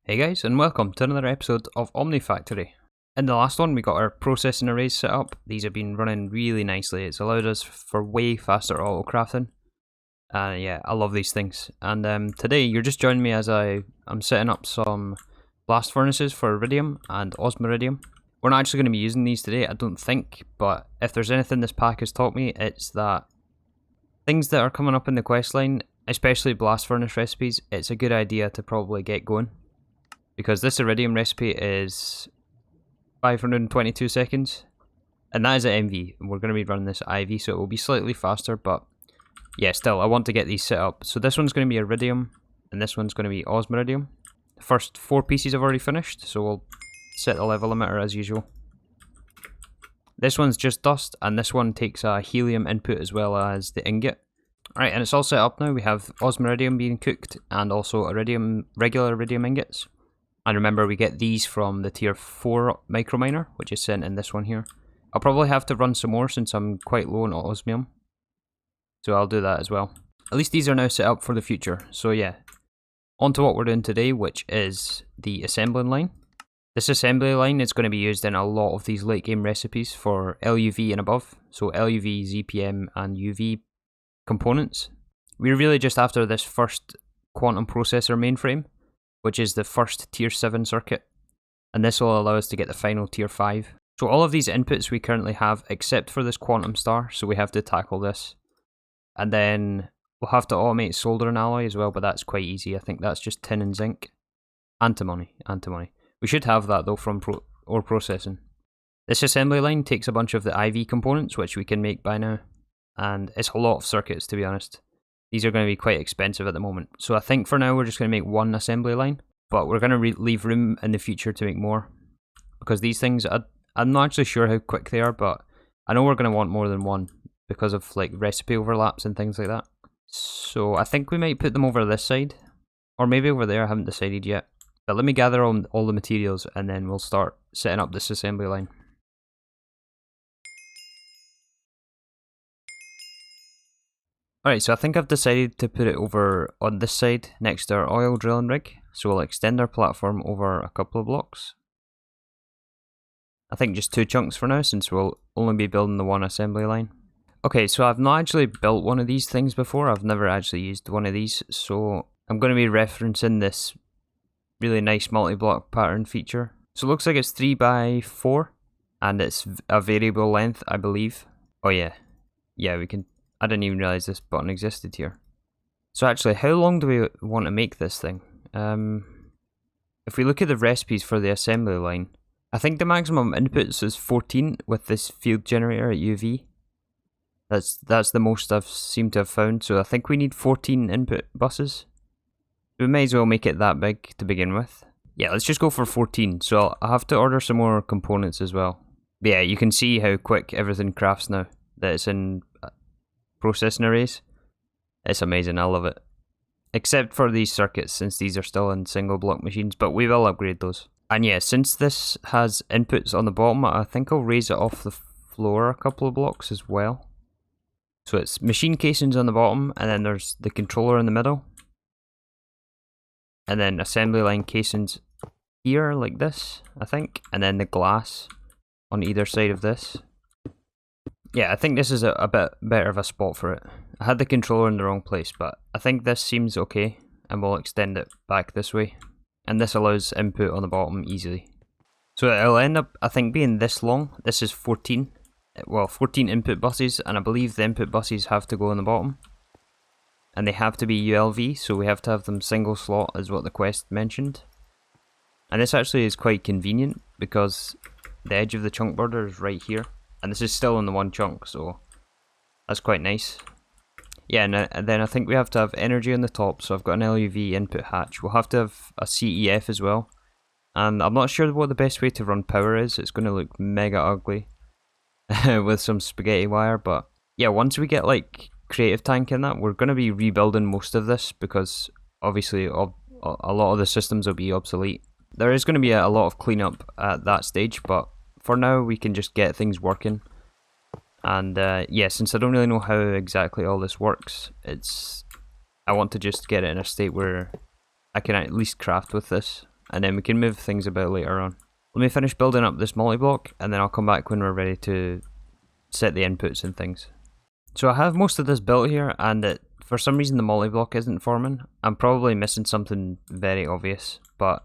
Hey guys, and welcome to another episode of Omnifactory. In the last one, we got our processing arrays set up. These have been running really nicely. It's allowed us for way faster auto crafting. Yeah, I love these things. And today, you're just joining me as I'm setting up some blast furnaces for iridium and osmiridium. We're not actually going to be using these today, I don't think, but if there's anything this pack has taught me, it's that things that are coming up in the questline, especially blast furnace recipes, it's a good idea to probably get going. Because this iridium recipe is 522 seconds, and that is at MV, and we're going to be running this at IV, so it will be slightly faster, but yeah, still, I want to get these set up. So this one's going to be iridium, and this one's going to be osmiridium. The first 4 pieces I've already finished, so we'll set the level limiter as usual. This one's just dust, and this one takes a helium input as well as the ingot. Alright, and it's all set up now. We have osmiridium being cooked, and also regular iridium ingots. And remember, we get these from the tier 4 microminer, which is sent in this one here. I'll probably have to run some more since I'm quite low on osmium. So I'll do that as well. At least these are now set up for the future. So yeah, on to what we're doing today, which is the assembling line. This assembly line is going to be used in a lot of these late game recipes for LuV and above. So LuV, ZPM and UV components. We're really just after this first quantum processor mainframe, which is the first tier 7 circuit, and this will allow us to get the final tier 5. So all of these inputs we currently have except for this quantum star, so we have to tackle this. And then we'll have to automate solder and alloy as well, but that's quite easy. I think that's just tin and zinc. Antimony. We should have that though from ore processing. This assembly line takes a bunch of the IV components, which we can make by now, and it's a lot of circuits, to be honest. These are going to be quite expensive at the moment. So I think for now we're just going to make one assembly line, but we're going to leave room in the future to make more. Because these things, I'm not actually sure how quick they are, but I know we're going to want more than one because of like recipe overlaps and things like that. So I think we might put them over this side, or maybe over there, I haven't decided yet. But let me gather all the materials and then we'll start setting up this assembly line. Alright, so I think I've decided to put it over on this side next to our oil drilling rig. So we'll extend our platform over a couple of blocks. I think just 2 chunks for now, since we'll only be building the one assembly line. Okay, so I've not actually built one of these things before. I've never actually used one of these. So I'm going to be referencing this really nice multi-block pattern feature. So it looks like it's 3x4 and it's a variable length, I believe. Oh yeah. Yeah, we can... I didn't even realise this button existed here. So actually, how long do we want to make this thing? If we look at the recipes for the assembly line, I think the maximum inputs is 14 with this field generator at UV. That's the most I've seemed to have found, so I think we need 14 input buses. We may as well make it that big to begin with. Yeah, let's just go for 14, so I'll have to order some more components as well. But yeah, you can see how quick everything crafts now that it's in processing arrays. It's amazing, I love it. Except for these circuits, since these are still in single block machines, but we will upgrade those. And yeah, since this has inputs on the bottom, I think I'll raise it off the floor a couple of blocks as well. So it's machine casings on the bottom, and then there's the controller in the middle. And then assembly line casings here, like this, I think. And then the glass on either side of this. Yeah, I think this is a bit better of a spot for it. I had the controller in the wrong place, but I think this seems okay, and we'll extend it back this way. And this allows input on the bottom easily. So it'll end up, I think, being this long. This is 14. Well, 14 input buses, and I believe the input buses have to go on the bottom. And they have to be ULV, so we have to have them single slot, is what the quest mentioned. And this actually is quite convenient, because the edge of the chunk border is right here. And this is still in the one chunk, so that's quite nice. Yeah, and then I think we have to have energy on the top, so I've got an LuV input hatch. We'll have to have a CEF as well. And I'm not sure what the best way to run power is. It's going to look mega ugly with some spaghetti wire, but yeah, once we get like creative tank in that, we're going to be rebuilding most of this, because obviously a lot of the systems will be obsolete. There is going to be a lot of cleanup at that stage, but for now we can just get things working. And yeah, since I don't really know how exactly all this works, I want to just get it in a state where I can at least craft with this. and then we can move things about later on. Let me finish building up this multi-block, and then I'll come back when we're ready to set the inputs and things. So I have most of this built here, and for some reason the multi-block isn't forming. I'm probably missing something very obvious, but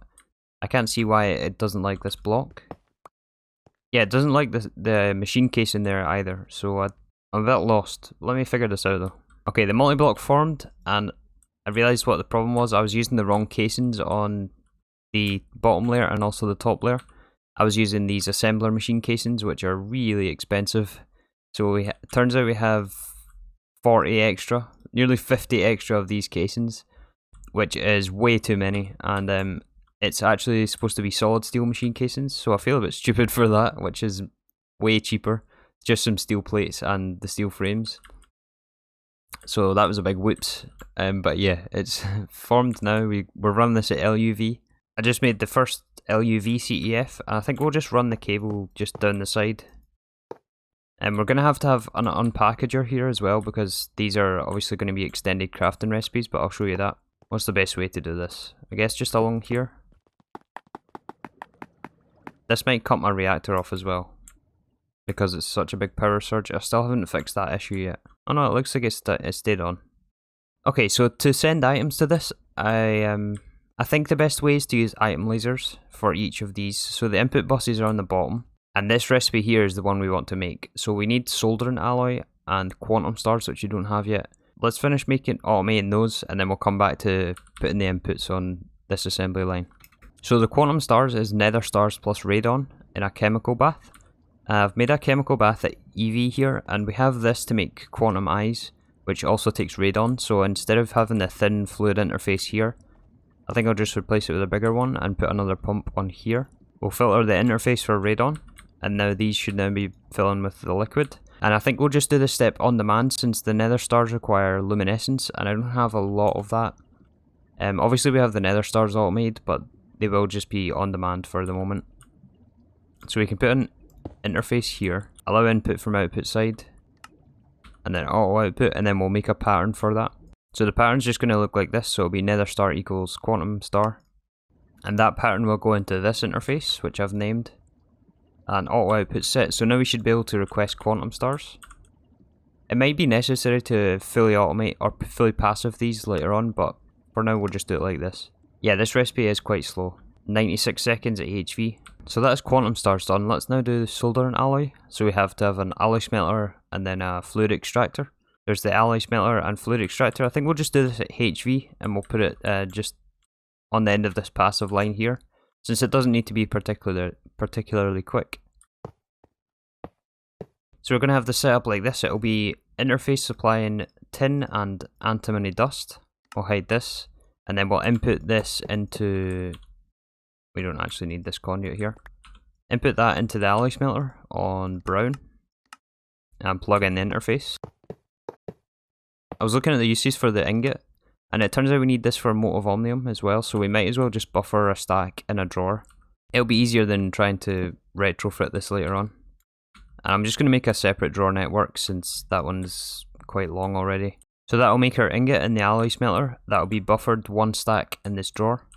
I can't see why it doesn't like this block. Yeah, it doesn't like the machine case in there either, so I'm a bit lost. Let me figure this out though. Okay, the multi-block formed, and I realised what the problem was. I was using the wrong casings on the bottom layer and also the top layer. I was using these assembler machine casings, which are really expensive. So it turns out we have 40 extra, nearly 50 extra of these casings, which is way too many, and it's actually supposed to be solid steel machine casings, so I feel a bit stupid for that, which is way cheaper. Just some steel plates and the steel frames. So that was a big whoops, but yeah, it's formed now. We're running this at LuV. I just made the first LuV CEF, and I think we'll just run the cable just down the side. And we're going to have an unpackager here as well, because these are obviously going to be extended crafting recipes, but I'll show you that. What's the best way to do this? I guess just along here. This might cut my reactor off as well, because it's such a big power surge. I still haven't fixed that issue yet. Oh no, it looks like it stayed on. Okay, so to send items to this, I think the best way is to use item lasers for each of these. So the input buses are on the bottom, and this recipe here is the one we want to make. So we need soldering alloy and quantum stars, which you don't have yet. Let's finish automating those, and then we'll come back to putting the inputs on this assembly line. So the quantum stars is nether stars plus radon in a chemical bath. I've made a chemical bath at EV here, and we have this to make quantum eyes, which also takes radon. So instead of having the thin fluid interface here, I think I'll just replace it with a bigger one and put another pump on here. We'll filter the interface for radon, and now these should now be filling with the liquid. And I think we'll just do this step on demand, since the nether stars require luminescence, and I don't have a lot of that. Obviously we have the nether stars all made, but they will just be on demand for the moment. So we can put an interface here, allow input from output side, and then auto output, and then we'll make a pattern for that. So the pattern's just going to look like this, so it'll be nether star equals quantum star, and that pattern will go into this interface, which I've named, and auto output set. So now we should be able to request quantum stars. It might be necessary to fully automate or fully passive these later on, but for now we'll just do it like this. Yeah, this recipe is quite slow. 96 seconds at HV. So that's quantum stars done. Let's now do soldering alloy. So we have to have an alloy smelter and then a fluid extractor. There's the alloy smelter and fluid extractor. I think we'll just do this at HV, and we'll put it just on the end of this passive line here, since it doesn't need to be particularly quick. So we're going to have the setup like this. It'll be interface supplying tin and antimony dust. We'll hide this, and then we'll input this into... We don't actually need this conduit here. Input that into the alloy smelter on brown, and plug in the interface. I was looking at the uses for the ingot, and it turns out we need this for motive omnium as well, so we might as well just buffer a stack in a drawer. It'll be easier than trying to retrofit this later on. And I'm just going to make a separate drawer network, since that one's quite long already. So that'll make our ingot in the alloy smelter. That'll be buffered one stack in this drawer.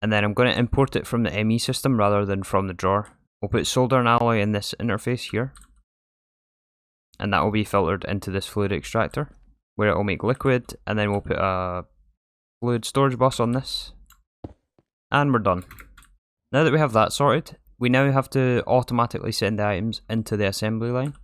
And then I'm going to import it from the ME system rather than from the drawer. We'll put solder and alloy in this interface here, and that will be filtered into this fluid extractor, where it will make liquid, and then we'll put a fluid storage bus on this, and we're done. Now that we have that sorted, we now have to automatically send the items into the assembly line.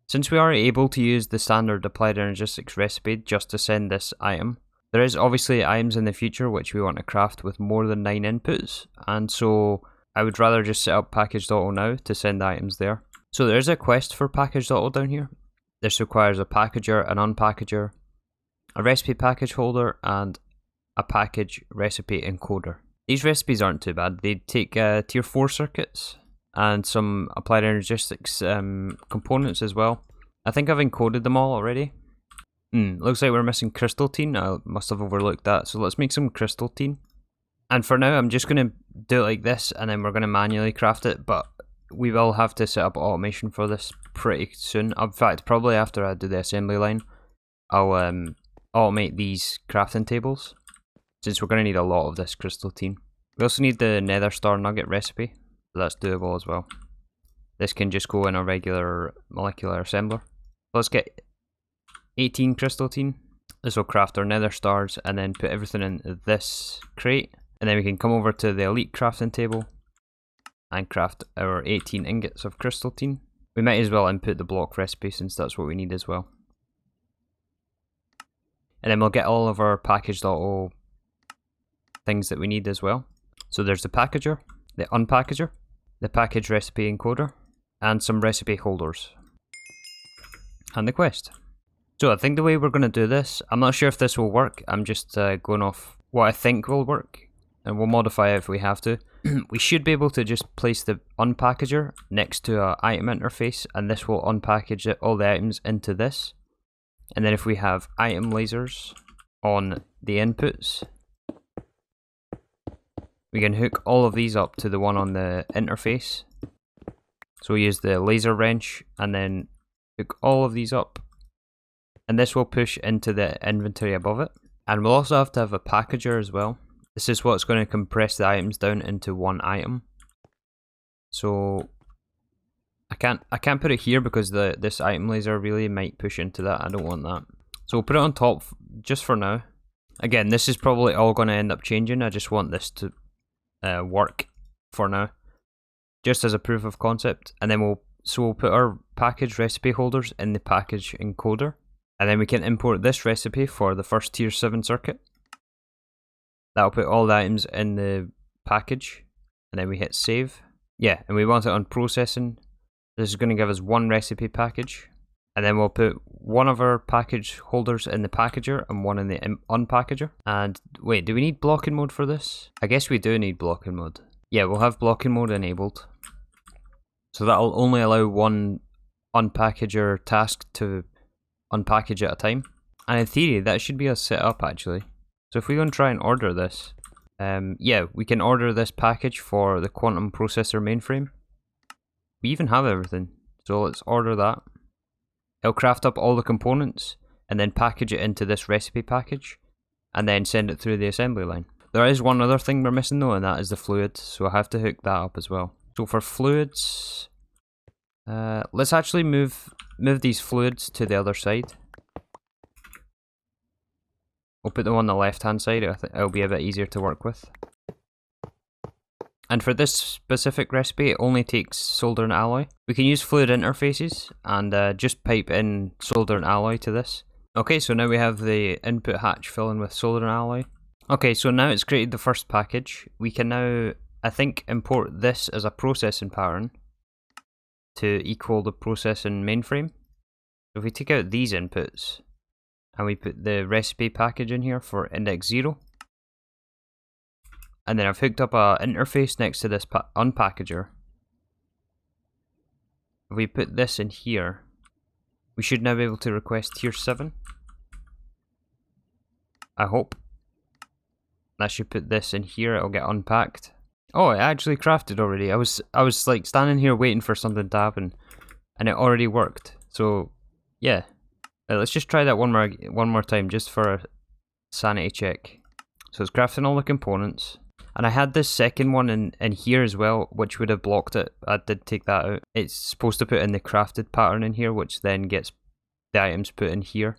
Since we are able to use the standard applied energistics recipe just to send this item, there is obviously items in the future which we want to craft with more than 9 inputs, and so I would rather just set up packaged auto now to send the items there. So there is a quest for packaged auto down here. This requires a packager, an unpackager, a recipe package holder, and a package recipe encoder. These recipes aren't too bad. They take tier 4 circuits and some applied energistics components as well. I think I've encoded them all already. Looks like we're missing crystal tin. I must have overlooked that. So let's make some crystal tin. And for now, I'm just going to do it like this, and then we're going to manually craft it. But we will have to set up automation for this pretty soon. In fact, probably after I do the assembly line, I'll automate these crafting tables, since we're going to need a lot of this crystal tin. We also need the nether star nugget recipe, so that's doable as well. This can just go in a regular molecular assembler. Let's get 18 crystal tin. This will craft our nether stars and then put everything in this crate. And then we can come over to the elite crafting table and craft our 18 ingots of crystal tin. We might as well input the block recipe since that's what we need as well. And then we'll get all of our packaged auto things that we need as well. So there's the packager, the unpackager, the package recipe encoder, and some recipe holders. And the quest. So I think the way we're going to do this, I'm not sure if this will work, I'm just going off what I think will work, and we'll modify it if we have to. We should be able to just place the unpackager next to an item interface, and this will unpackage all the items into this. And then if we have item lasers on the inputs, we can hook all of these up to the one on the interface. So we use the laser wrench and then hook all of these up. And this will push into the inventory above it. And we'll also have to have a packager as well. This is what's going to compress the items down into one item. So I can't put it here because this item laser really might push into that. I don't want that. So we'll put it on top just for now. Again, this is probably all going to end up changing. I just want this to work for now, just as a proof of concept. And then we'll put our package recipe holders in the package encoder. And then we can import this recipe for the first tier 7 circuit. That'll put all the items in the package. And then we hit save. Yeah, and we want it on processing. This is going to give us one recipe package. And then we'll put one of our package holders in the packager and one in the unpackager. And wait, do we need blocking mode for this? I guess we do need blocking mode. Yeah, we'll have blocking mode enabled. So that'll only allow one unpackager task to unpackage at a time. And in theory, that should be a setup actually. So if we go and try and order this, yeah, we can order this package for the quantum processor mainframe. We even have everything, so let's order that. It'll craft up all the components and then package it into this recipe package and then send it through the assembly line. There is one other thing we're missing though, and that is the fluid, so I have to hook that up as well. So for fluids, let's actually move these fluids to the other side. We'll put them on the left hand side. I think it'll be a bit easier to work with. And for this specific recipe, it only takes solder and alloy. We can use fluid interfaces and just pipe in solder and alloy to this. Okay, so now we have the input hatch filling with solder and alloy. Okay, so now it's created the first package. We can now, I think, import this as a processing pattern to equal the processing mainframe. So if we take out these inputs and we put the recipe package in here for index 0. And then I've hooked up an interface next to this unpackager. If we put this in here, we should now be able to request tier 7. I hope. That should put this in here, it'll get unpacked. Oh, it actually crafted already. I was like standing here waiting for something to happen, and it already worked. So yeah, let's just try that one more time just for a sanity check. So it's crafting all the components. And I had this second one in here as well, which would have blocked it. I did take that out. It's supposed to put in the crafted pattern in here, which then gets the items put in here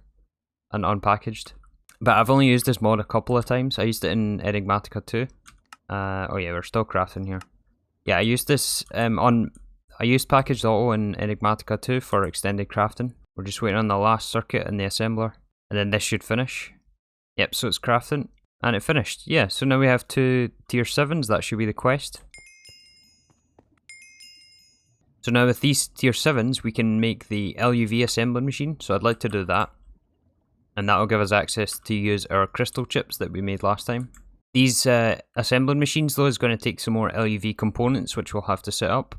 and unpackaged. But I've only used this mod a couple of times. I used it in Enigmatica 2. Oh yeah, we're still crafting here. Yeah, I used this I used packaged auto in Enigmatica 2 for extended crafting. We're just waiting on the last circuit in the assembler, and then this should finish. Yep, so it's crafting. And it finished. Yeah, so now we have 2 tier 7s, that should be the quest. So now with these tier 7s, we can make the LuV assembly machine, so I'd like to do that. And that'll give us access to use our crystal chips that we made last time. These assembling machines though is going to take some more LuV components, which we'll have to set up.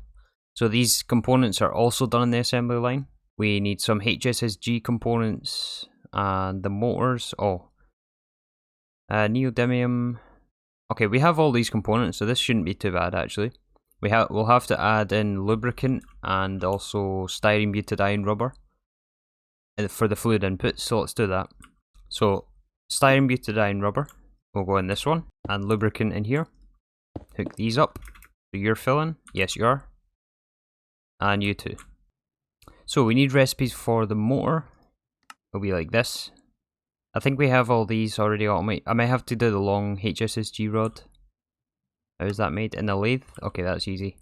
So these components are also done in the assembly line. We need some HSSG components and the motors. Neodymium. Okay, we have all these components, so this shouldn't be too bad actually. We'll have to add in lubricant and also styrene butadiene rubber for the fluid input, so let's do that. So styrene butadiene rubber will go in this one, and lubricant in here. hook these up. So you're filling, yes you are, and you too. So we need recipes for the motor. It'll be like this. I think we have all these already automated. I might have to do the long HSSG rod. How is that made? In the lathe? Okay, that's easy.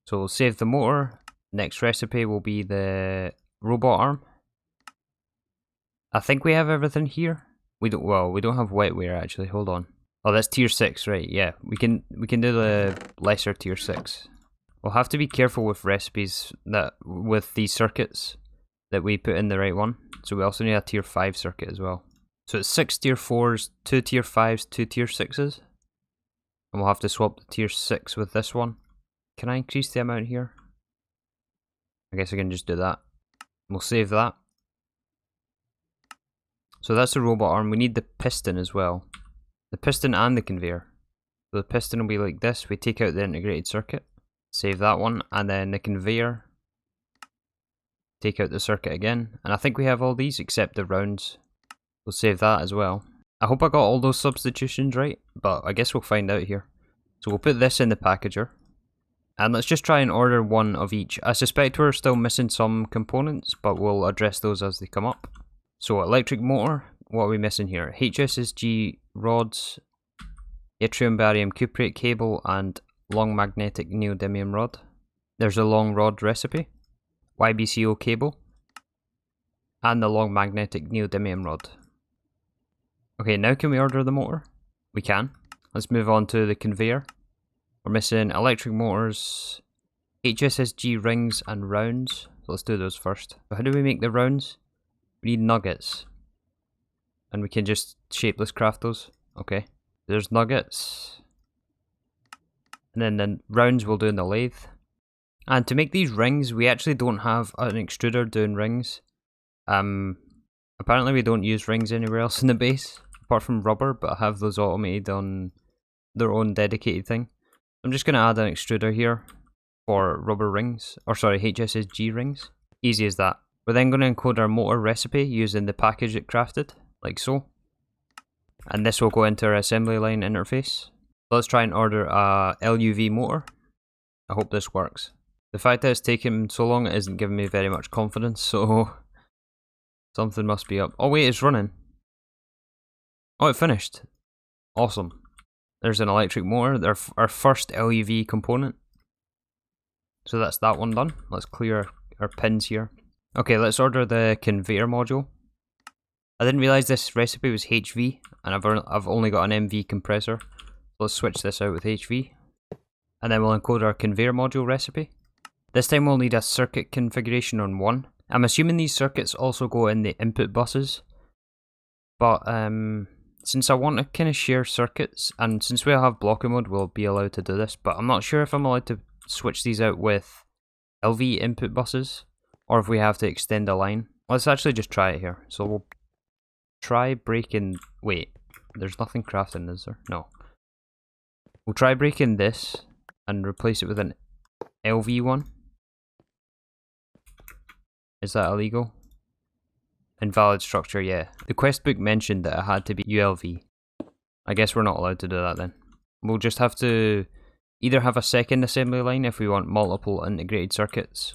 So we'll save the motor. Next recipe will be the robot arm. I think we have everything here. We don't have wetware actually, hold on. Oh, that's tier 6, right, yeah. We can do the lesser tier 6. We'll have to be careful with recipes with these circuits that we put in the right one. So we also need a tier 5 circuit as well. So it's 6 tier 4s, 2 tier 5s, 2 tier 6s. And we'll have to swap the tier 6 with this one. Can I increase the amount here? I guess I can just do that. We'll save that. So that's the robot arm. We need the piston as well. The piston and the conveyor. So the piston will be like this. We take out the integrated circuit. Save that one. And then the conveyor. Take out the circuit again. And I think we have all these except the rounds. We'll save that as well. I hope I got all those substitutions right, but I guess we'll find out here. So we'll put this in the packager. And let's just try and order one of each. I suspect we're still missing some components, but we'll address those as they come up. So electric motor, what are we missing here? HSSG rods, yttrium barium cuprate cable, and long magnetic neodymium rod. There's a long rod recipe, YBCO cable, and the long magnetic neodymium rod. Okay, now can we order the motor? We can. Let's move on to the conveyor. We're missing electric motors, HSSG rings, and rounds. So let's do those first. So how do we make the rounds? We need nuggets. And we can just shapeless craft those. Okay. There's nuggets. And then the rounds we'll do in the lathe. And to make these rings, we actually don't have an extruder doing rings. Apparently we don't use rings anywhere else in the base, apart from rubber, but I have those automated on their own dedicated thing. I'm just going to add an extruder here for rubber rings, or sorry, HSSG rings. Easy as that. We're then going to encode our motor recipe using the package it crafted, like so. And this will go into our assembly line interface. Let's try and order a LuV motor. I hope this works. The fact that it's taken so long isn't giving me very much confidence, so something must be up. Oh wait, it's running. Oh, it finished. Awesome. There's an electric motor, our first LuV component. So that's that one done. Let's clear our pins here. Okay, let's order the conveyor module. I didn't realise this recipe was HV, and I've only got an MV compressor. Let's switch this out with HV. And then we'll encode our conveyor module recipe. This time we'll need a circuit configuration on 1. I'm assuming these circuits also go in the input buses. But since I want to kind of share circuits, and since we have blocker mode, we'll be allowed to do this. But I'm not sure if I'm allowed to switch these out with LV input buses, or if we have to extend a line. Let's actually just try it here. So we'll try breaking... Wait, there's nothing crafting, is there? No. We'll try breaking this and replace it with an LV one. Is that illegal? Invalid structure, yeah. The quest book mentioned that it had to be ULV. I guess we're not allowed to do that then. We'll just have to either have a second assembly line if we want multiple integrated circuits,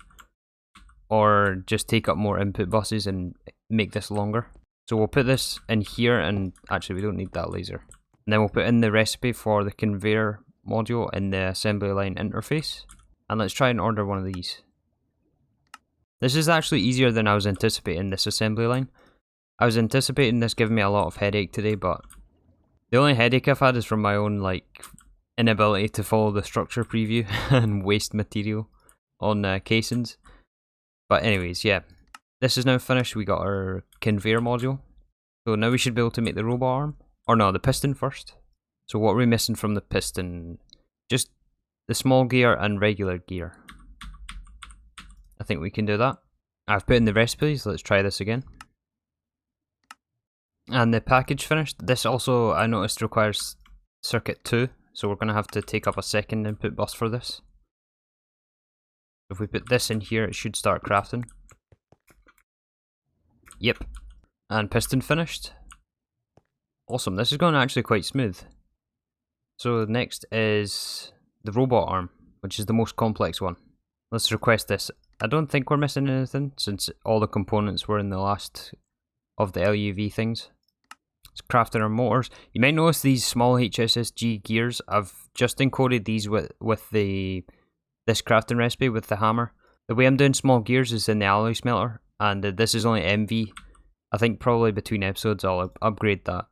or just take up more input buses and make this longer. So we'll put this in here, and actually we don't need that laser. And then we'll put in the recipe for the conveyor module in the assembly line interface. And let's try and order one of these. This is actually easier than I was anticipating, this assembly line. I was anticipating this giving me a lot of headache today, but the only headache I've had is from my own inability to follow the structure preview and waste material on casings. But anyways, yeah. This is now finished. We got our conveyor module. So now we should be able to make the robot arm. Or no, the piston first. So what are we missing from the piston? Just the small gear and regular gear. I think we can do that. I've put in the recipes. Let's try this again. And the package finished. This also, I noticed, requires circuit 2. So we're going to have to take up a second input bus for this. If we put this in here, it should start crafting. Yep. And piston finished. Awesome. This is going actually quite smooth. So next is the robot arm, which is the most complex one. Let's request this. I don't think we're missing anything since all the components were in the last of the LuV things. It's crafting our motors. You might notice these small HSSG gears. I've just encoded these with this crafting recipe with the hammer. The way I'm doing small gears is in the alloy smelter, and this is only MV. I think probably between episodes I'll upgrade that.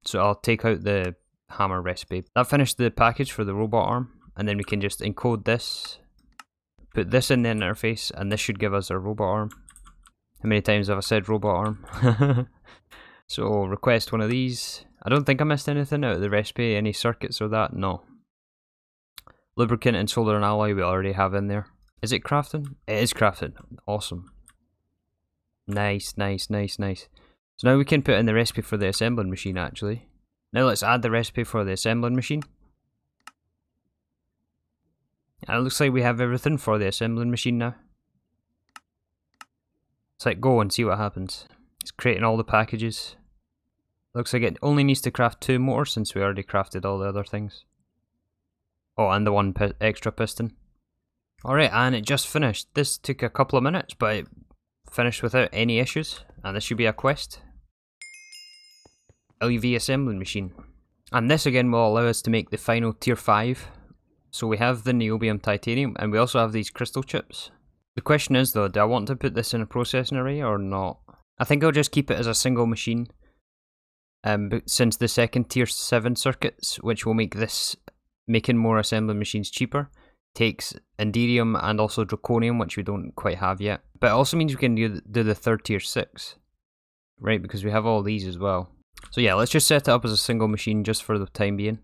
So I'll take out the hammer recipe. That finished the package for the robot arm, and then we can just encode this, put this in the interface, and this should give us our robot arm. How many times have I said robot arm? So request one of these. I don't think I missed anything out of the recipe, any circuits or that, no. Lubricant and solder and alloy we already have in there. Is it crafting? It is crafting. Awesome. Nice, nice, nice, nice. So now we can put in the recipe for the assembling machine actually. Now let's add the recipe for the assembling machine. And it looks like we have everything for the assembling machine now. Let's let go and see what happens. It's creating all the packages. Looks like it only needs to craft 2 motors since we already crafted all the other things. Oh, and the one extra piston. Alright, and it just finished. This took a couple of minutes, but it finished without any issues. And this should be a quest. LuV assembling machine. And this again will allow us to make the final tier 5. So we have the niobium titanium, and we also have these crystal chips. The question is though, do I want to put this in a processing array or not? I think I'll just keep it as a single machine. But since the second tier 7 circuits, which will make this making more assembly machines cheaper, takes indium and also draconium, which we don't quite have yet. But it also means we can do the third tier 6, right? Because we have all these as well. So yeah, let's just set it up as a single machine just for the time being.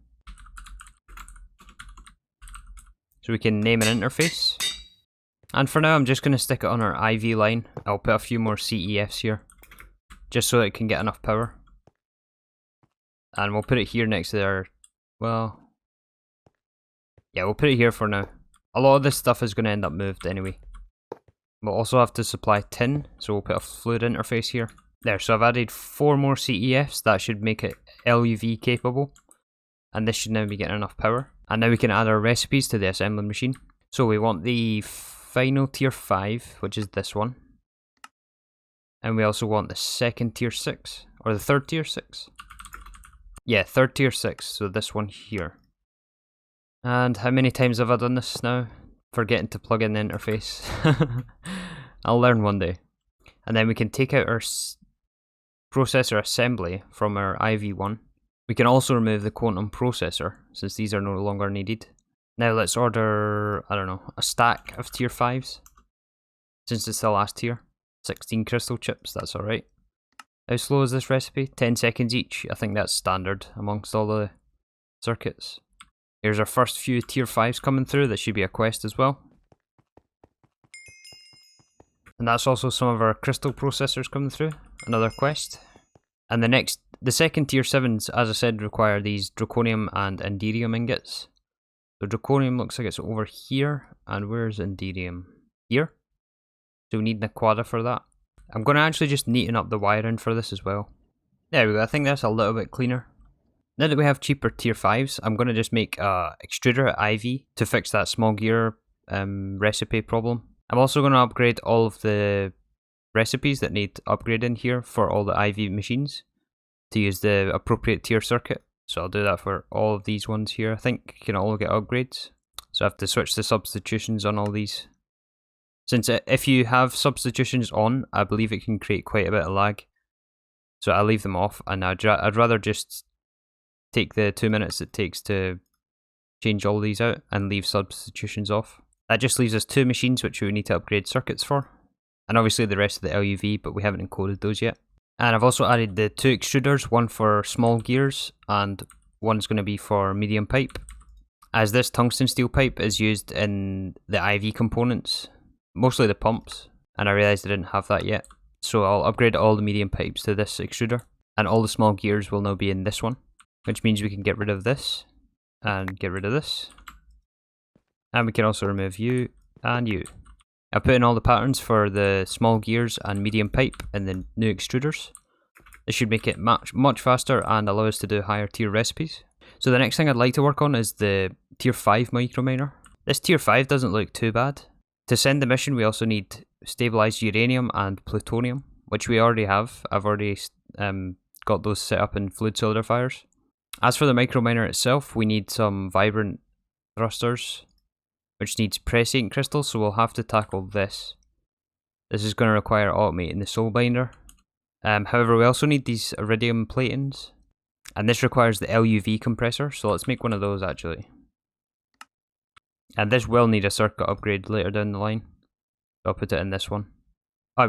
So we can name an interface. And for now, I'm just going to stick it on our IV line. I'll put a few more CEFs here, just so that it can get enough power. And we'll put it here next to our, well, yeah, we'll put it here for now. A lot of this stuff is going to end up moved anyway. We'll also have to supply tin, so we'll put a fluid interface here. There, so I've added 4 more CEFs. That should make it LuV capable. And this should now be getting enough power. And now we can add our recipes to the assembling machine. So we want the final tier 5, which is this one. And we also want the second tier 6, or the third tier 6. Yeah, third tier 6, so this one here. And how many times have I done this now? Forgetting to plug in the interface. I'll learn one day. And then we can take out our processor assembly from our IV1. We can also remove the quantum processor, since these are no longer needed. Now let's order, I don't know, a stack of tier 5s. Since it's the last tier. 16 crystal chips, that's alright. How slow is this recipe? 10 seconds each. I think that's standard amongst all the circuits. Here's our first few tier 5s coming through. That should be a quest as well. And that's also some of our crystal processors coming through. Another quest. And the second tier 7s, as I said, require these draconium and indium ingots. So draconium looks like it's over here. And where's indium? Here? So we need an aquada for that. I'm going to actually just neaten up the wiring for this as well. There we go, I think that's a little bit cleaner. Now that we have cheaper tier 5s, I'm going to just make a extruder at IV to fix that small gear recipe problem. I'm also going to upgrade all of the recipes that need upgrading here for all the IV machines to use the appropriate tier circuit. So I'll do that for all of these ones here. I think can all get upgrades. So I have to switch the substitutions on all these. Since if you have substitutions on, I believe it can create quite a bit of lag. So I'll leave them off, and I'd rather just take the 2 minutes it takes to change all these out and leave substitutions off. That just leaves us 2 machines which we need to upgrade circuits for. And obviously the rest of the LuV, but we haven't encoded those yet. And I've also added the 2 extruders, one for small gears and one's going to be for medium pipe. As this tungsten steel pipe is used in the IV components, mostly the pumps, and I realised I didn't have that yet. So I'll upgrade all the medium pipes to this extruder, and all the small gears will now be in this one, which means we can get rid of this, and get rid of this. And we can also remove you, and you. I put in all the patterns for the small gears and medium pipe in the new extruders. This should make it much faster and allow us to do higher tier recipes. So the next thing I'd like to work on is the tier 5 microminer. This tier 5 doesn't look too bad. To send the mission we also need stabilized uranium and plutonium, which we already have. I've already got those set up in fluid solidifiers. As for the microminer itself, we need some vibrant thrusters, which needs prescient crystals, so we'll have to tackle this. This is going to require automating the soul binder. However, we also need these iridium platings, and this requires the LuV compressor, so let's make one of those actually. And this will need a circuit upgrade later down the line, so I'll put it in this one.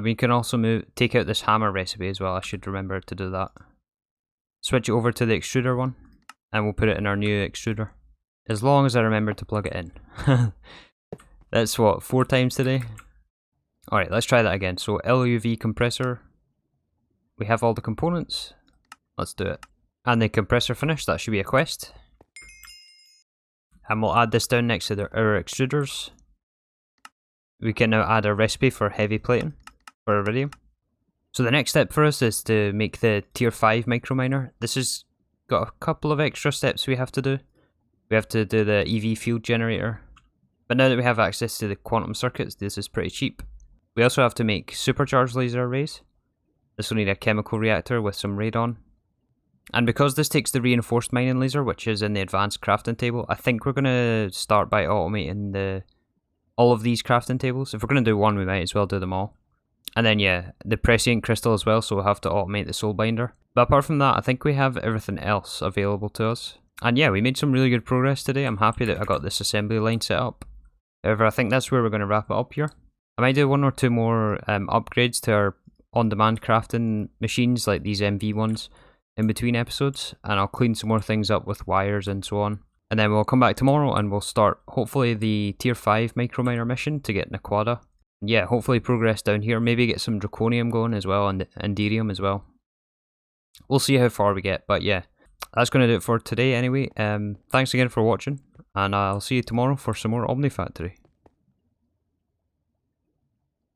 We can also take out this hammer recipe as well, I should remember to do that. Switch it over to the extruder one, and we'll put it in our new extruder. As long as I remember to plug it in. That's what, 4 times today? Alright, let's try that again. So LuV compressor. We have all the components. Let's do it. And the compressor finished, that should be a quest. And we'll add this down next to our extruders. We can now add a recipe for heavy plating for iridium. So the next step for us is to make the tier 5 microminer. This has got a couple of extra steps we have to do. We have to do the EV field generator. But now that we have access to the quantum circuits, this is pretty cheap. We also have to make supercharged laser arrays. This will need a chemical reactor with some radon. And because this takes the reinforced mining laser, which is in the advanced crafting table, I think we're going to start by automating all of these crafting tables. If we're going to do one, we might as well do them all. And then yeah, the prescient crystal as well, so we'll have to automate the soul binder. But apart from that, I think we have everything else available to us. And yeah, we made some really good progress today. I'm happy that I got this assembly line set up. However, I think that's where we're going to wrap it up here. I might do 1 or 2 more upgrades to our on-demand crafting machines, like these MV ones, in between episodes. And I'll clean some more things up with wires and so on. And then we'll come back tomorrow and we'll start, hopefully, the tier 5 microminer mission to get Naquada. Yeah, hopefully progress down here, maybe get some draconium going as well, and inderium as well. We'll see how far we get, but yeah, that's going to do it for today anyway. Thanks again for watching, and I'll see you tomorrow for some more Omnifactory.